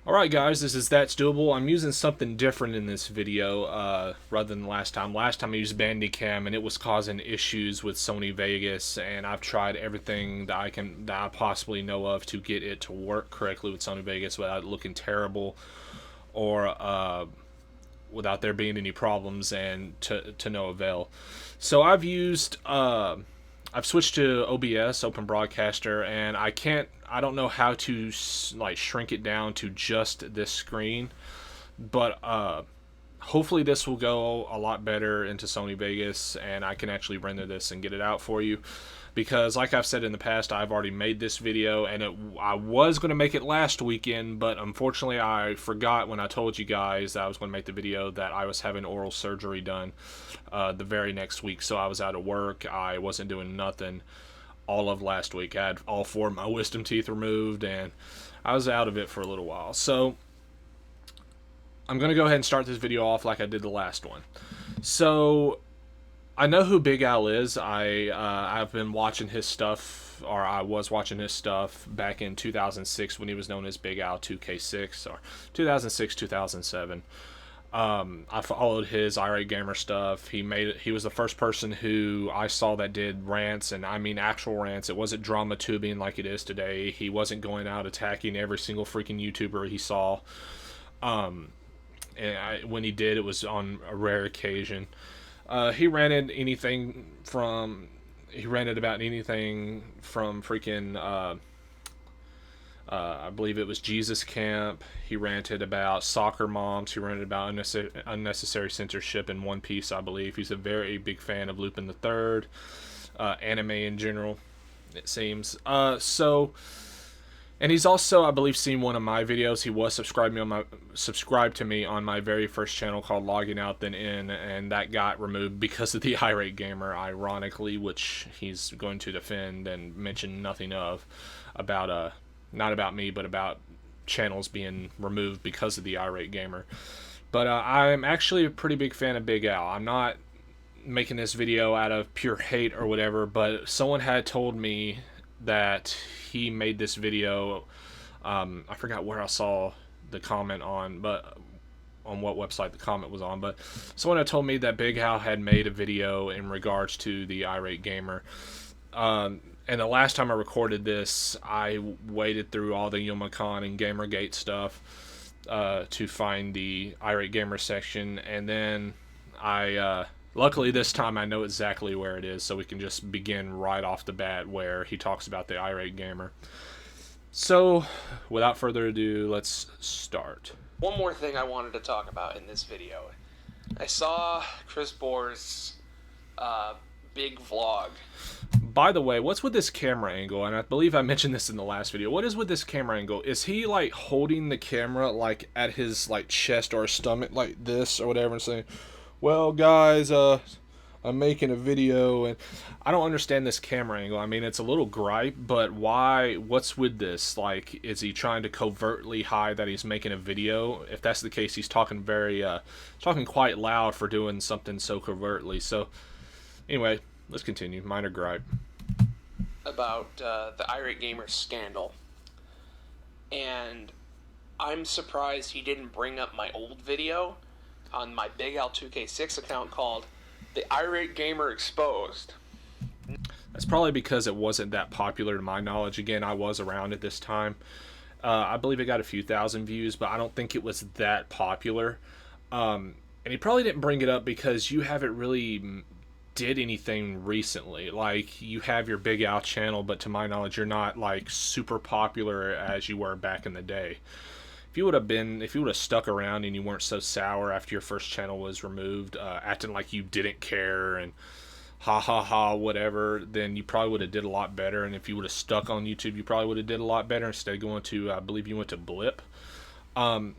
Alright guys, this is That's Doable. I'm using something different in this video rather than last time. Last time I used Bandicam and it was causing issues with Sony Vegas, and I've tried everything that I possibly know of to get it to work correctly with Sony Vegas without it looking terrible or without there being any problems, and to no avail. So I've switched to OBS, Open Broadcaster, and I don't know how to like shrink it down to just this screen, but hopefully this will go a lot better into Sony Vegas, and I can actually render this and get it out for you. Because like I've said in the past, I've already made this video, and I was going to make it last weekend, but unfortunately I forgot when I told you guys that I was going to make the video that I was having oral surgery done the very next week. So I was out of work, I wasn't doing nothing all of last week. I had all 4 of my wisdom teeth removed, and I was out of it for a little while. So I'm going to go ahead and start this video off like I did the last one. So I know who Big Al is. I've been watching his stuff, or I was watching his stuff back in 2006 when he was known as Big Al 2K6, or 2006 2007. I followed his Irate Gamer stuff. He was the first person who I saw that did rants, and I mean actual rants. It wasn't drama tubing like it is today. He wasn't going out attacking every single freaking YouTuber he saw. When he did, it was on a rare occasion. He ranted about anything from freaking I believe it was Jesus Camp. He ranted about soccer moms. He ranted about unnecessary censorship in One Piece, I believe. He's a very big fan of Lupin the Third, anime in general, it seems. And he's also, I believe, seen one of my videos. He was subscribed to me on my very first channel called Logging Out Then In, and that got removed because of the Irate Gamer, ironically, which he's going to defend and mention nothing of, about not about me, but about channels being removed because of the Irate Gamer. But I'm actually a pretty big fan of Big Al. I'm not making this video out of pure hate or whatever, but someone had told me that he made this video. I forgot where I saw the comment on, but on what website the comment was on, but someone had told me that Big Al had made a video in regards to the Irate Gamer. And the last time I recorded this, I waded through all the Yumacon and Gamergate stuff to find the Irate Gamer section, and then luckily this time I know exactly where it is, so we can just begin right off the bat where he talks about the Irate Gamer. So, without further ado, let's start. One more thing I wanted to talk about in this video. I saw Chris Bohr's big vlog. By the way, what's with this camera angle? And I believe I mentioned this in the last video. What is with this camera angle? Is he like holding the camera like at his like chest or stomach like this or whatever and saying, well guys, I'm making a video? And I don't understand this camera angle. I mean, it's a little gripe, but why? What's with this? Like, is he trying to covertly hide that he's making a video? If that's the case, he's talking talking quite loud for doing something so covertly. So anyway, let's continue. Minor gripe. About the Irate Gamer scandal. And I'm surprised he didn't bring up my old video on my Big Al 2K6 account called The Irate Gamer Exposed. That's probably because it wasn't that popular to my knowledge. Again, I was around at this time. I believe it got a few thousand views, but I don't think it was that popular. And he probably didn't bring it up because you haven't really did anything recently. Like, you have your Big Al channel, but to my knowledge, you're not like super popular as you were back in the day. If you would have stuck around and you weren't so sour after your first channel was removed, acting like you didn't care and ha ha ha whatever, then you probably would have did a lot better. And if you would have stuck on YouTube, you probably would have did a lot better instead of going to, I believe you went to Blip. You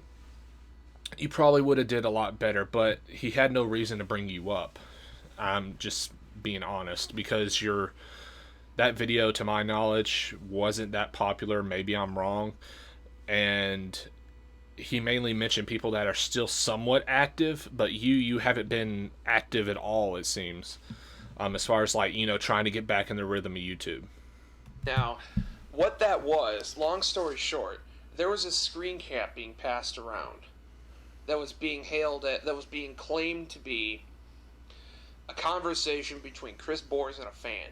probably would have did a lot better, but he had no reason to bring you up. I'm just being honest, because that video, to my knowledge, wasn't that popular. Maybe I'm wrong. And he mainly mentioned people that are still somewhat active, but you haven't been active at all, it seems, as far as, like, trying to get back in the rhythm of YouTube. Now, what that was, long story short, there was a screen cap being passed around that was being that was being claimed to be a conversation between Chris Bores and a fan.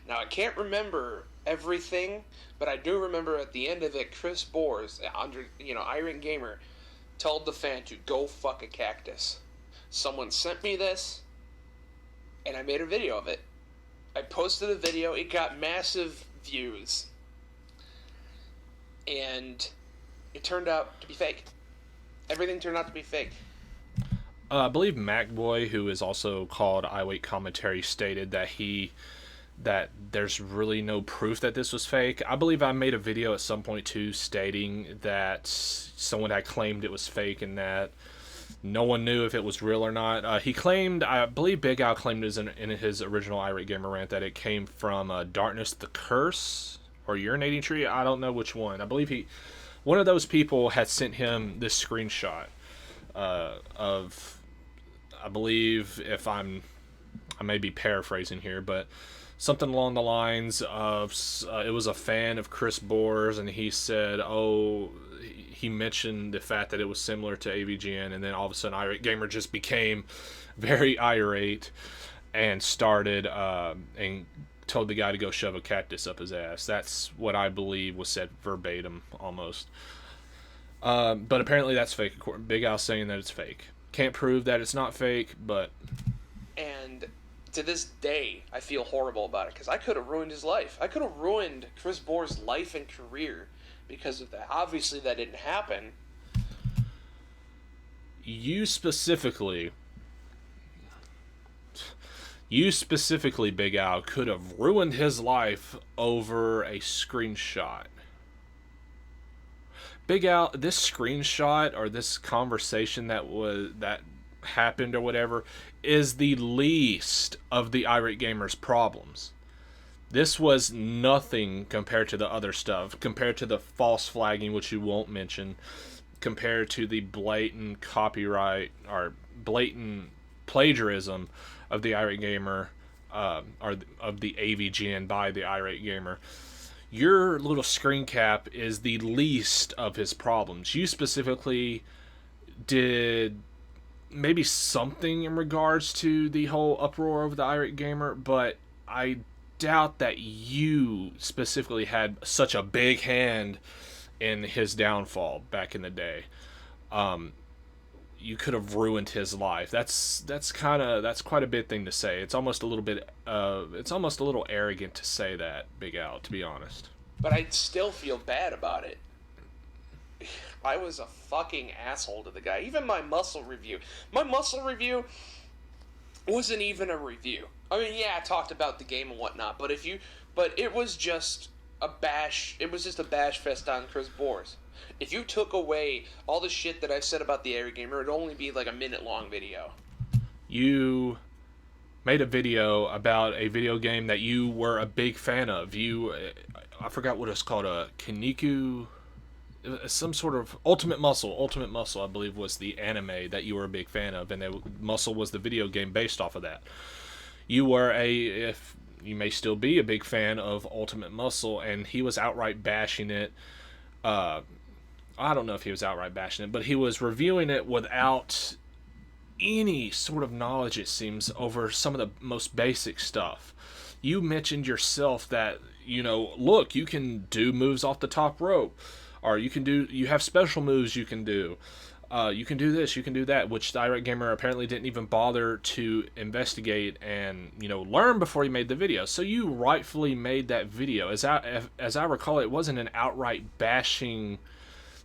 Now, I can't remember everything, but I do remember at the end of it, Chris Bores, Irate Gamer, told the fan to go fuck a cactus. Someone sent me this, and I made a video of it. I posted a video, it got massive views, and it turned out to be fake. Everything turned out to be fake. I believe MacBoy, who is also called iWait Commentary, stated that there's really no proof that this was fake. I believe I made a video at some point too stating that someone had claimed it was fake and that no one knew if it was real or not. He claimed, I believe Big Al claimed in his original Irate Gamer rant that it came from Darkness the Curse or Urinating Tree. I don't know which one. I believe one of those people had sent him this screenshot of, I believe, I may be paraphrasing here, but something along the lines of it was a fan of Chris Bores, and he said, he mentioned the fact that it was similar to AVGN, and then all of a sudden Irate Gamer just became very irate and started and told the guy to go shove a cactus up his ass. That's what I believe was said verbatim, almost. But apparently that's fake. Big Al's saying that it's fake. Can't prove that it's not fake, but... And to this day, I feel horrible about it, because I could have ruined his life. I could have ruined Chris Bores' life and career because of that. Obviously, that didn't happen. You specifically, Big Al, could have ruined his life over a screenshot. Big Al, this screenshot or this conversation that happened or whatever is the least of the Irate Gamer's problems. This was nothing compared to the other stuff, compared to the false flagging, which you won't mention, compared to the blatant copyright or blatant plagiarism of the Irate Gamer, or of the AVGN by the Irate Gamer. Your little screen cap is the least of his problems. You specifically did maybe something in regards to the whole uproar of the Irate Gamer, but I doubt that you specifically had such a big hand in his downfall back in the day. You could have ruined his life. That's quite a big thing to say. It's almost a little arrogant to say that, Big Al, to be honest. But I still feel bad about it. I was a fucking asshole to the guy. Even my muscle review wasn't even a review. I mean, yeah, I talked about the game and whatnot, but it was just a bash. It was just a bash fest on Chris Bores. If you took away all the shit that I said about the Irate Gamer, it'd only be like a minute-long video. You made a video about a video game that you were a big fan of. I forgot what it's called, a Kiniku, some sort of Ultimate Muscle, I believe, was the anime that you were a big fan of, and Muscle was the video game based off of that. You were if you may still be a big fan of Ultimate Muscle, and he was outright bashing it. I don't know if he was outright bashing it, but he was reviewing it without any sort of knowledge, it seems, over some of the most basic stuff. You mentioned yourself that, look, you can do moves off the top rope, or you have special moves you can do. You can do this, you can do that, which the Irate Gamer apparently didn't even bother to investigate and, learn before he made the video. So you rightfully made that video. As I recall, it wasn't an outright bashing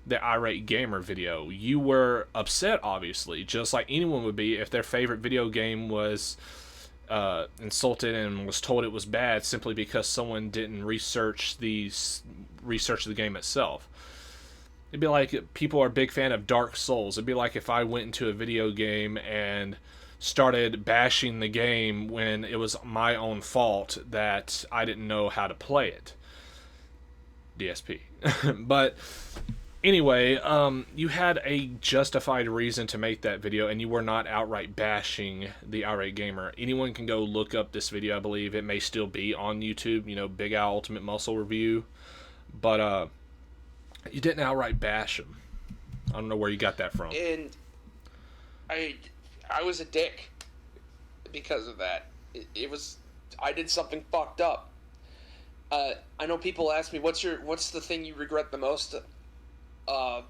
the Irate Gamer video. You were upset, obviously, just like anyone would be if their favorite video game was insulted and was told it was bad simply because someone didn't research the game itself. It'd be like people are a big fan of Dark Souls. It'd be like if I went into a video game and started bashing the game when it was my own fault that I didn't know how to play it. DSP. But anyway, you had a justified reason to make that video, and you were not outright bashing the Irate Gamer. Anyone can go look up this video. I believe it may still be on YouTube, Big Al Ultimate Muscle Review. But You didn't outright bash him. I don't know where you got that from. And I I was a dick because of that. It was I did something fucked up. I know people ask me what's the thing you regret the most uh,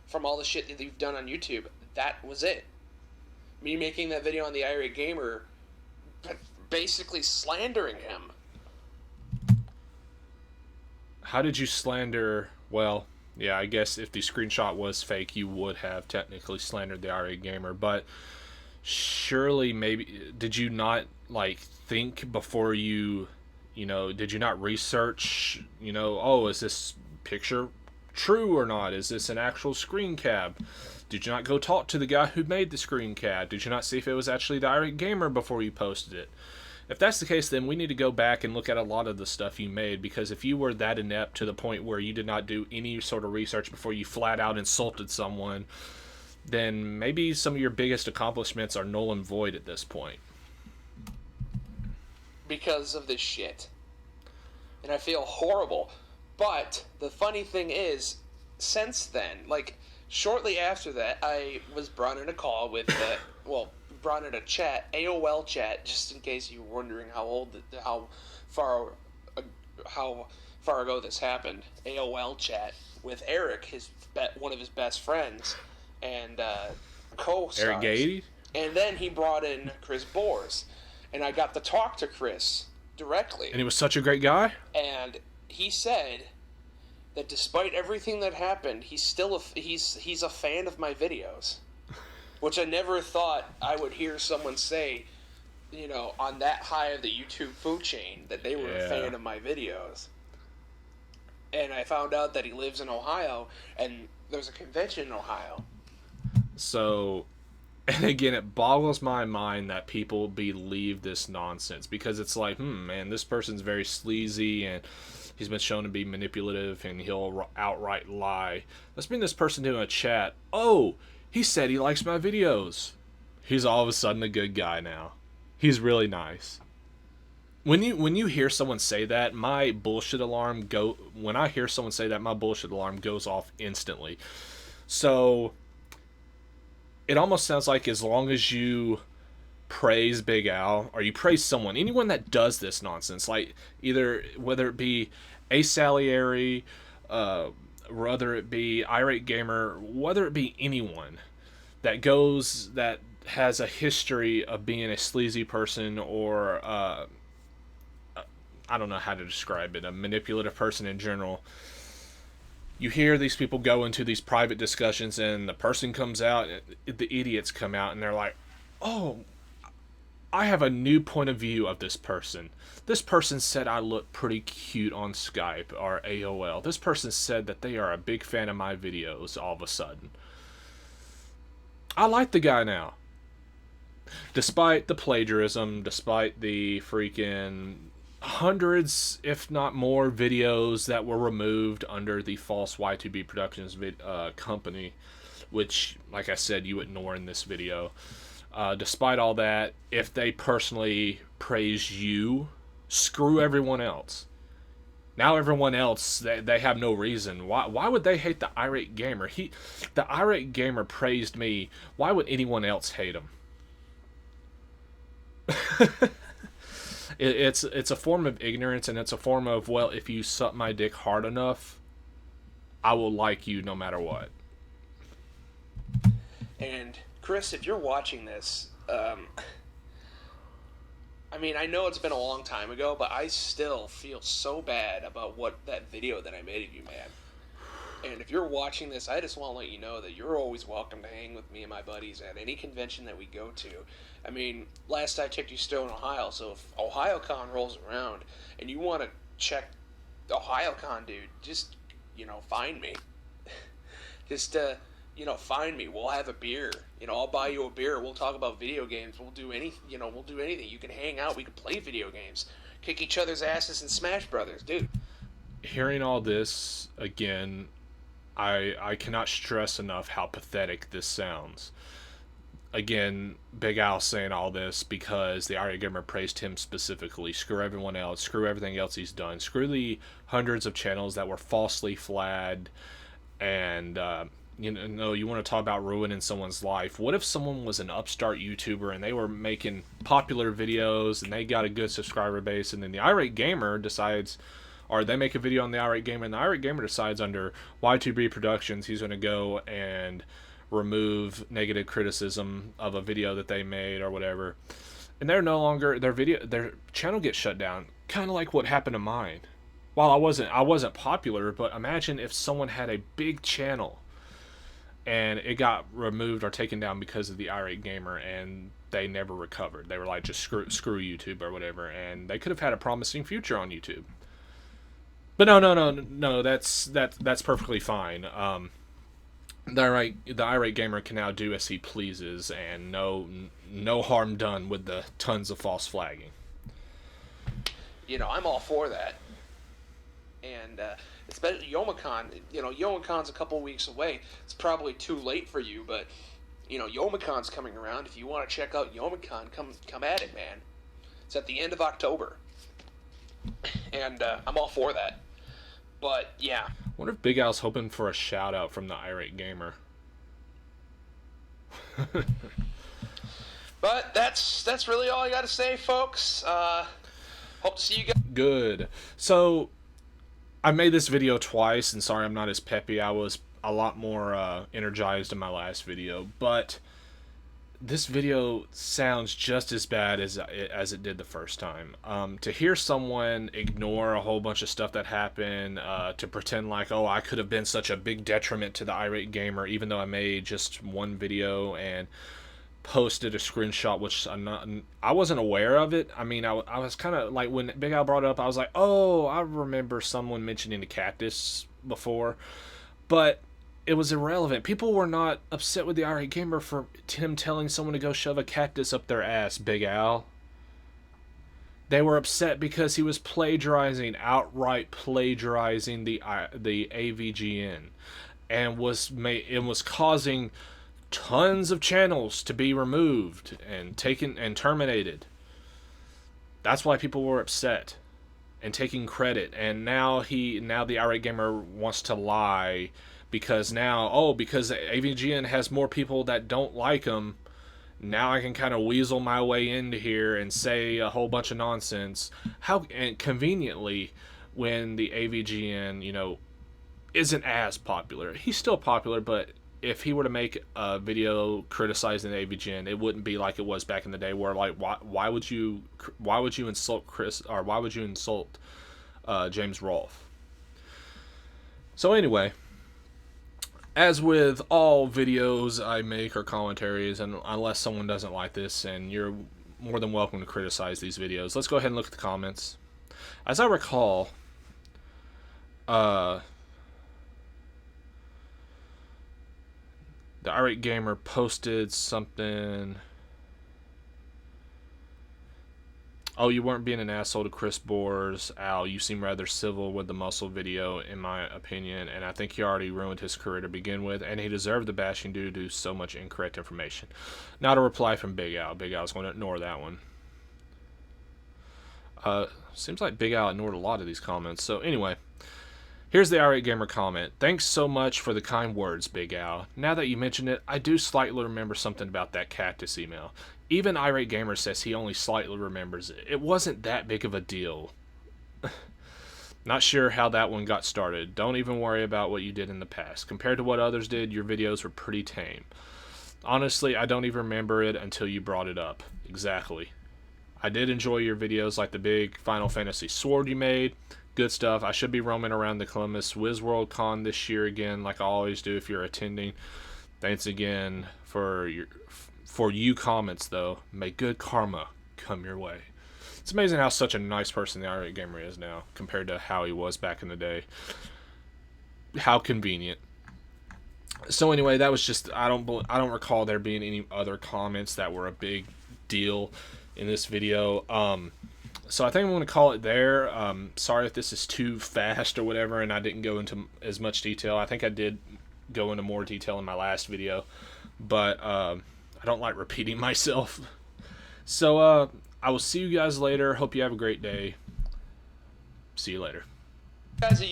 from all the shit that you've done on YouTube. That was it. Me making that video on the Irate Gamer, basically slandering him. How did you slander? Well, yeah, I guess if the screenshot was fake, you would have technically slandered the Irate Gamer. But surely, maybe did you not like think before did you not research? Oh, is this picture true or not? Is this an actual screen cap? Did you not go talk to the guy who made the screen cap? Did you not see if it was actually the Irate Gamer before you posted it? If that's the case, then we need to go back and look at a lot of the stuff you made, because if you were that inept to the point where you did not do any sort of research before you flat out insulted someone, then maybe some of your biggest accomplishments are null and void at this point. Because of this shit. And I feel horrible. But the funny thing is, since then, like, shortly after that, I was brought in a call with, brought in a chat, AOL chat, just in case you were wondering how far ago this happened. AOL chat with Eric, one of his best friends, and co-stars. Eric Gady? And then he brought in Chris Bors, and I got to talk to Chris directly. And he was such a great guy? And he said that despite everything that happened, he's a fan of my videos. Which I never thought I would hear someone say, on that high of the YouTube food chain, that they were a fan of my videos. And I found out that he lives in Ohio, and there's a convention in Ohio. So, and again, it boggles my mind that people believe this nonsense, because it's like, man, this person's very sleazy, and he's been shown to be manipulative, and he'll outright lie. Let's bring this person to a chat. Oh, he said he likes my videos. He's all of a sudden a good guy now. He's really nice. When you hear someone say that, my bullshit alarm when I hear someone say that, my bullshit alarm goes off instantly. So it almost sounds like as long as you praise Big Al, or you praise anyone that does this nonsense, like whether it be A Salieri, whether it be Irate Gamer, whether it be anyone that has a history of being a sleazy person, or I don't know how to describe it, a manipulative person in general. You hear these people go into these private discussions, and the person comes out, the idiots come out, and they're like, oh, I have a new point of view of this person. This person said I look pretty cute on Skype or AOL. This person said that they are a big fan of my videos all of a sudden. I like the guy now. Despite the plagiarism, despite the freaking hundreds, if not more, videos that were removed under the false Y2B Productions company, which, like I said, you ignore in this video. Despite all that, if they personally praise you, screw everyone else. Now everyone else, they have no reason. Why would they hate the Irate Gamer? The Irate Gamer praised me. Why would anyone else hate him? It's a form of ignorance, and it's a form of, well, if you suck my dick hard enough, I will like you no matter what. And Chris, if you're watching this, I know it's been a long time ago, but I still feel so bad about that video that I made of you, man. And if you're watching this, I just want to let you know that you're always welcome to hang with me and my buddies at any convention that we go to. Last I checked, you're still in Ohio, so if OhioCon rolls around and you want to check OhioCon, dude, just, find me. Just, find me. We'll have a beer. I'll buy you a beer. We'll talk about video games. We'll do anything. We'll do anything. You can hang out. We can play video games. Kick each other's asses in Smash Brothers, dude. Hearing all this again, I cannot stress enough how pathetic this sounds. Again, Big Al saying all this because the Irate Gamer praised him specifically. Screw everyone else. Screw everything else he's done. Screw the hundreds of channels that were falsely flagged And you know, you want to talk about ruining someone's life. What if someone was an upstart YouTuber and they were making popular videos and they got a good subscriber base, and then the Irate Gamer decides, or they make a video on the Irate Gamer, and the Irate Gamer decides under Y2B Productions he's going to go and remove negative criticism of a video that they made or whatever, and they're no longer, their channel gets shut down, kind of like what happened to mine. While I wasn't popular, but imagine if someone had a big channel and it got removed or taken down because of the Irate Gamer, and they never recovered. They were like, just screw YouTube or whatever, and they could have had a promising future on YouTube. But no. That's perfectly fine. The Irate Gamer can now do as he pleases, and no harm done with the tons of false flagging. You know, I'm all for that. And especially Youmacon, you know, Youmacon's a couple weeks away. It's probably too late for you, but you know, Youmacon's coming around. If you want to check out Youmacon, come at it, man. It's at the end of October, and I'm all for that. But yeah, I wonder if Big Al's hoping for a shout out from the Irate Gamer. but that's really all I got to say, folks. Hope to see you guys. Good. So I made this video twice, and sorry I'm not as peppy. I was a lot more energized in my last video, but this video sounds just as bad as it did the first time. To hear someone ignore a whole bunch of stuff that happened, to pretend like, oh, I could have been such a big detriment to the Irate Gamer, even though I made just one video and posted a screenshot, which I wasn't aware of it. I mean, I was kind of like, when Big Al brought it up, I was like, oh, I remember someone mentioning the cactus before, but it was irrelevant. People were not upset with the Irate Gamer for him telling someone to go shove a cactus up their ass, Big Al. They were upset because he was outright plagiarizing the AVGN, and was causing tons of channels to be removed and taken and terminated. That's why people were upset and taking credit. And now the Irate Gamer wants to lie because because AVGN has more people that don't like him, now I can kind of weasel my way into here and say a whole bunch of nonsense. And conveniently, when the AVGN, you know, isn't as popular. He's still popular, but if he were to make a video criticizing the AVGN, it wouldn't be like it was back in the day, where like, why would you insult Chris, or why would you insult James Rolfe? So anyway, as with all videos I make or commentaries, and unless someone doesn't like this, and you're more than welcome to criticize these videos, let's go ahead and look at the comments. As I recall, the Irate Gamer posted something. Oh, you weren't being an asshole to Chris Boers. Al, you seem rather civil with the muscle video, in my opinion, and I think he already ruined his career to begin with, and he deserved the bashing due to so much incorrect information. Not a reply from Big Al. Big Al's going to ignore that one. Seems like Big Al ignored a lot of these comments. So anyway, here's the Irate Gamer comment. Thanks so much for the kind words, Big Al. Now that you mention it, I do slightly remember something about that cactus email. Even Irate Gamer says he only slightly remembers it. It wasn't that big of a deal. Not sure how that one got started. Don't even worry about what you did in the past. Compared to what others did, your videos were pretty tame. Honestly, I don't even remember it until you brought it up. Exactly. I did enjoy your videos, like the big Final Fantasy sword you made. Good stuff. I should be roaming around the Columbus WizWorld Con this year again, like I always do if you're attending. Thanks again for you comments, though. May good karma come your way. It's amazing how such a nice person the Irate Gamer is now compared to how he was back in the day. How convenient. So anyway, that was just, I don't recall there being any other comments that were a big deal in this video. So I think I'm going to call it there. Sorry if this is too fast or whatever and I didn't go into as much detail. I think I did go into more detail in my last video, but I don't like repeating myself. So I will see you guys later. Hope you have a great day. See you later. Guys,